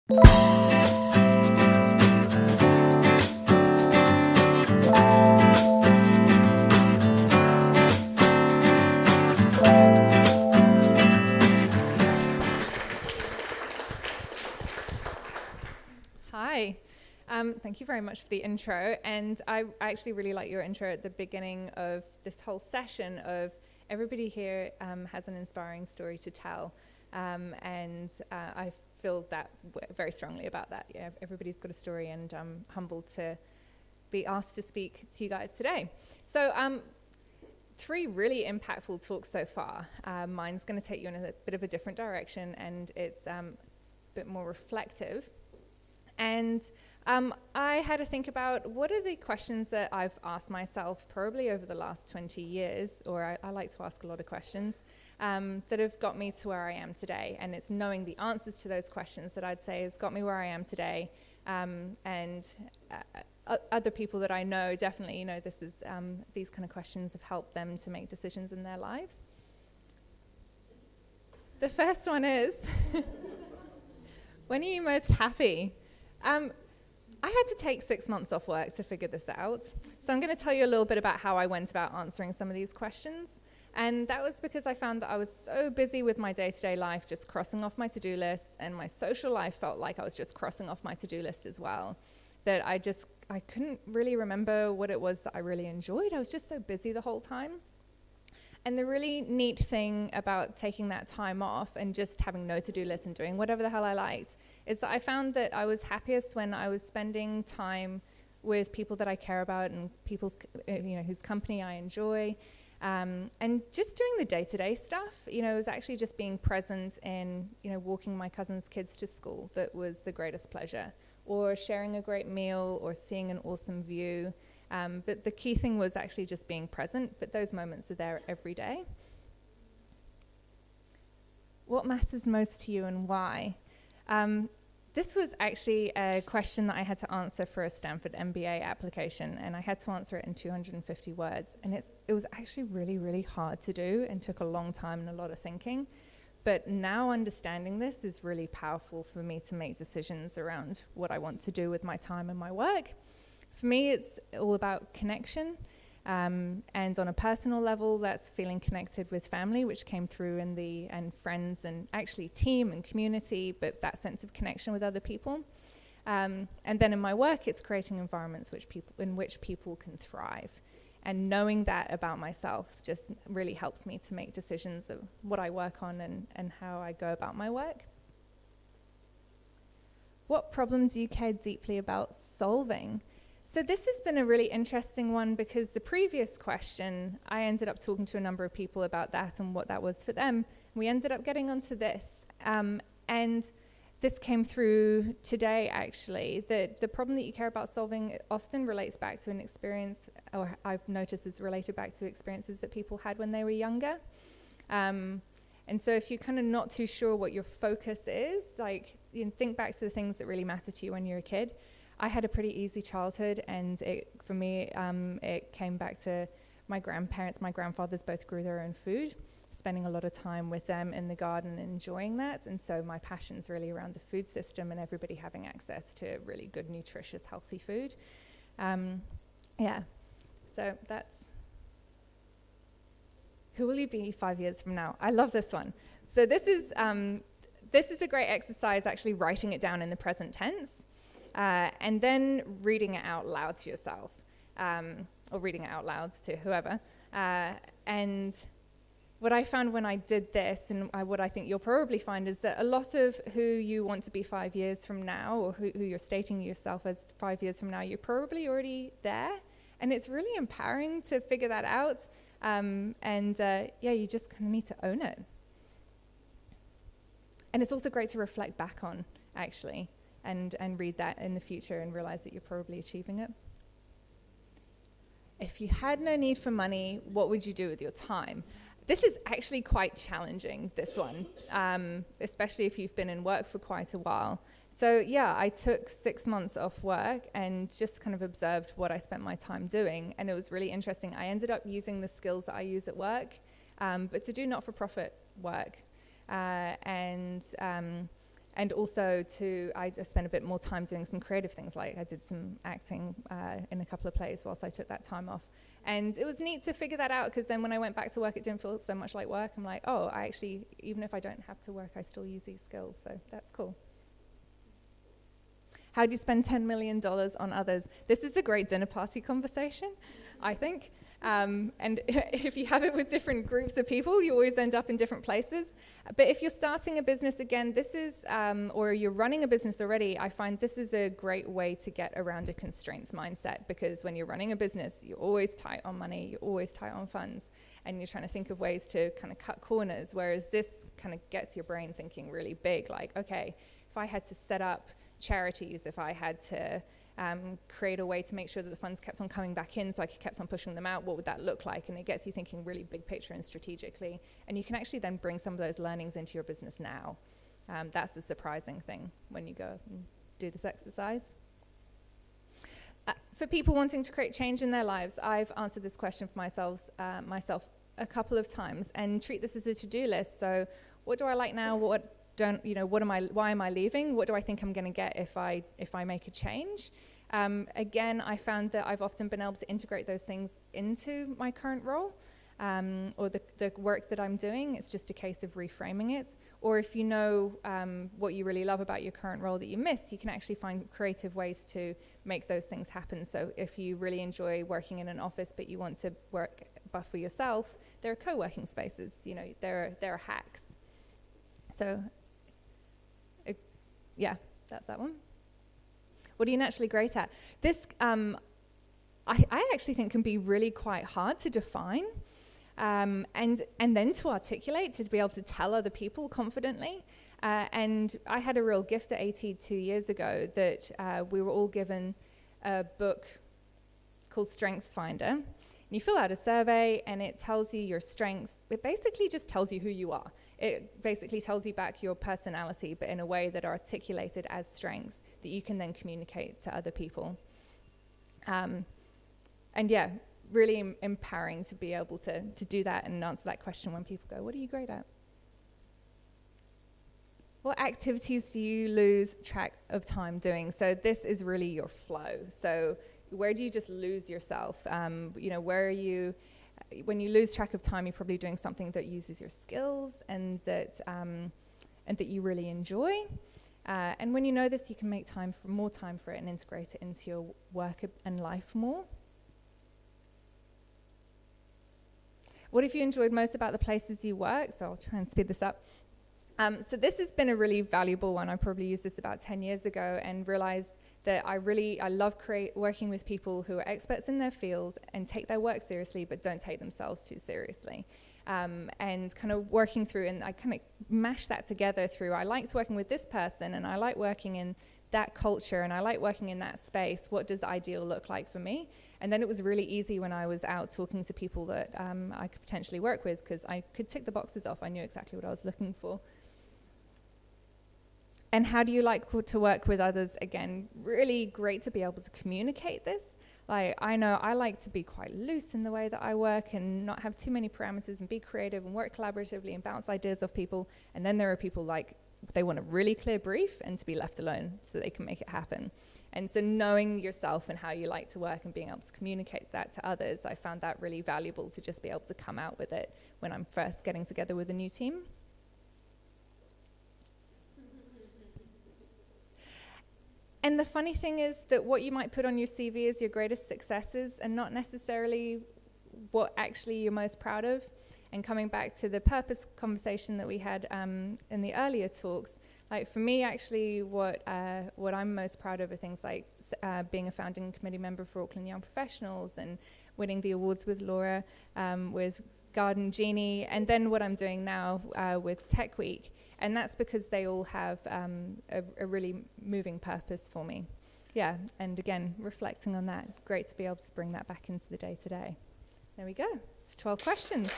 Hi. Thank you very much for the intro, and I actually really like your intro at the beginning of this whole session of everybody here has an inspiring story to tell, and I feel that very strongly about that. Yeah, everybody's got a story, and I'm humbled to be asked to speak to you guys today. So 3 really impactful talks so far. Mine's going to take you in a bit of a different direction, and it's a bit more reflective. And I had to think about what are the questions that I've asked myself probably over the last 20 years, or I like to ask a lot of questions, that have got me to where I am today. And it's knowing the answers to those questions that I'd say has got me where I am today. And other people that I know definitely, this is these kind of questions have helped them to make decisions in their lives. The first one is, when are you most happy? I had to take 6 months off work to figure this out. So I'm going to tell you a little bit about how I went about answering some of these questions. And that was because I found that I was so busy with my day-to-day life, just crossing off my to-do list, and my social life felt like I was just crossing off my to-do list as well, that I couldn't really remember what it was that I really enjoyed. I was just so busy the whole time. And the really neat thing about taking that time off and just having no to-do list and doing whatever the hell I liked is that I found that I was happiest when I was spending time with people that I care about and people's, whose company I enjoy, and just doing the day-to-day stuff. It was actually just being present in, walking my cousin's kids to school that was the greatest pleasure, or sharing a great meal, or seeing an awesome view. But the key thing was actually just being present, but those moments are there every day. What matters most to you and why? This was actually a question that I had to answer for a Stanford MBA application, and I had to answer it in 250 words. And it was actually really, really hard to do and took a long time and a lot of thinking. But now understanding this is really powerful for me to make decisions around what I want to do with my time and my work. For me, it's all about connection, and on a personal level, that's feeling connected with family, which came through and friends, and actually team and community, but that sense of connection with other people. And then in my work, it's creating environments in which people can thrive. And knowing that about myself just really helps me to make decisions of what I work on and how I go about my work. What problem do you care deeply about solving? So this has been a really interesting one because the previous question, I ended up talking to a number of people about that and what that was for them. We ended up getting onto this. And this came through today, actually. The problem that you care about solving often relates back to an experience, or I've noticed is related back to experiences that people had when they were younger. And so if you're kind of not too sure what your focus is, think back to the things that really matter to you when you're a kid. I had a pretty easy childhood, and for me, it came back to my grandparents. My grandfathers both grew their own food, spending a lot of time with them in the garden and enjoying that. And so my passion's really around the food system and everybody having access to really good, nutritious, healthy food. So that's... Who will you be 5 years from now? I love this one. So this is a great exercise, actually writing it down in the present tense. And then reading it out loud to yourself, or reading it out loud to whoever. And what I found when I did this, and what I think you'll probably find, is that a lot of who you want to be 5 years from now, or who you're stating yourself as 5 years from now, you're probably already there. And it's really empowering to figure that out. You just kind of need to own it. And it's also great to reflect back on, actually. And read that in the future and realize that you're probably achieving it. If you had no need for money, what would you do with your time? This is actually quite challenging, this one, especially if you've been in work for quite a while. So I took 6 months off work and just kind of observed what I spent my time doing. And it was really interesting. I ended up using the skills that I use at work, but to do not-for-profit work. And also I spent a bit more time doing some creative things, like I did some acting in a couple of plays whilst I took that time off. And it was neat to figure that out, because then when I went back to work, it didn't feel so much like work. I'm like, oh, I actually, even if I don't have to work, I still use these skills, so that's cool. How do you spend $10 million on others? This is a great dinner party conversation, I think. And if you have it with different groups of people, you always end up in different places. But if you're starting a business, again, this is, or you're running a business already, I find this is a great way to get around a constraints mindset, because when you're running a business, you're always tight on money, you're always tight on funds, and you're trying to think of ways to kind of cut corners, whereas this kind of gets your brain thinking really big, like, okay, if I had to set up charities, if I had to create a way to make sure that the funds kept on coming back in so I kept on pushing them out, what would that look like? And it gets you thinking really big picture and strategically. And you can actually then bring some of those learnings into your business now. That's the surprising thing when you go and do this exercise. For people wanting to create change in their lives, I've answered this question for myself a couple of times, and treat this as a to-do list. So what do I like now? What don't, why am I leaving? What do I think I'm going to get if I make a change? Again, I found that I've often been able to integrate those things into my current role, or the work that I'm doing. It's just a case of reframing it. Or if you know what you really love about your current role that you miss, you can actually find creative ways to make those things happen. So if you really enjoy working in an office but you want to work for yourself, there are co-working spaces. There are hacks. So yeah, that's that one. What are you naturally great at? This, I actually think can be really quite hard to define, and then to articulate, to be able to tell other people confidently. And I had a real gift at AT 2 years ago that we were all given a book called Strengths Finder. And you fill out a survey and it tells you your strengths. It basically just tells you who you are. It basically tells you back your personality, but in a way that are articulated as strengths that you can then communicate to other people. And yeah, really empowering to be able to do that and answer that question when people go, what are you great at? What activities do you lose track of time doing? So this is really your flow. So where do you just lose yourself? Where are you? When you lose track of time, you're probably doing something that uses your skills and that you really enjoy. And when you know this, you can make more time for it and integrate it into your work and life more. What have you enjoyed most about the places you work? So I'll try and speed this up. So this has been a really valuable one. I probably used this about 10 years ago and realized that I love working with people who are experts in their field and take their work seriously, but don't take themselves too seriously. And kind of working through, and I kind of mash that together through, I liked working with this person, and I like working in that culture, and I like working in that space. What does ideal look like for me? And then it was really easy when I was out talking to people that I could potentially work with, because I could tick the boxes off. I knew exactly what I was looking for. And how do you like to work with others? Again, really great to be able to communicate this. Like, I know I like to be quite loose in the way that I work and not have too many parameters and be creative and work collaboratively and bounce ideas off people. And then there are people like, they want a really clear brief and to be left alone so they can make it happen. And so knowing yourself and how you like to work and being able to communicate that to others, I found that really valuable to just be able to come out with it when I'm first getting together with a new team. And the funny thing is that what you might put on your CV as your greatest successes and not necessarily what actually you're most proud of. And coming back to the purpose conversation that we had in the earlier talks, like for me actually what I'm most proud of are things like being a founding committee member for Auckland Young Professionals and winning the awards with Laura, with Garden Genie, and then what I'm doing now with Tech Week. And that's because they all have a really moving purpose for me. Yeah, and again, reflecting on that, great to be able to bring that back into the day-to-day. There we go. It's 12 questions.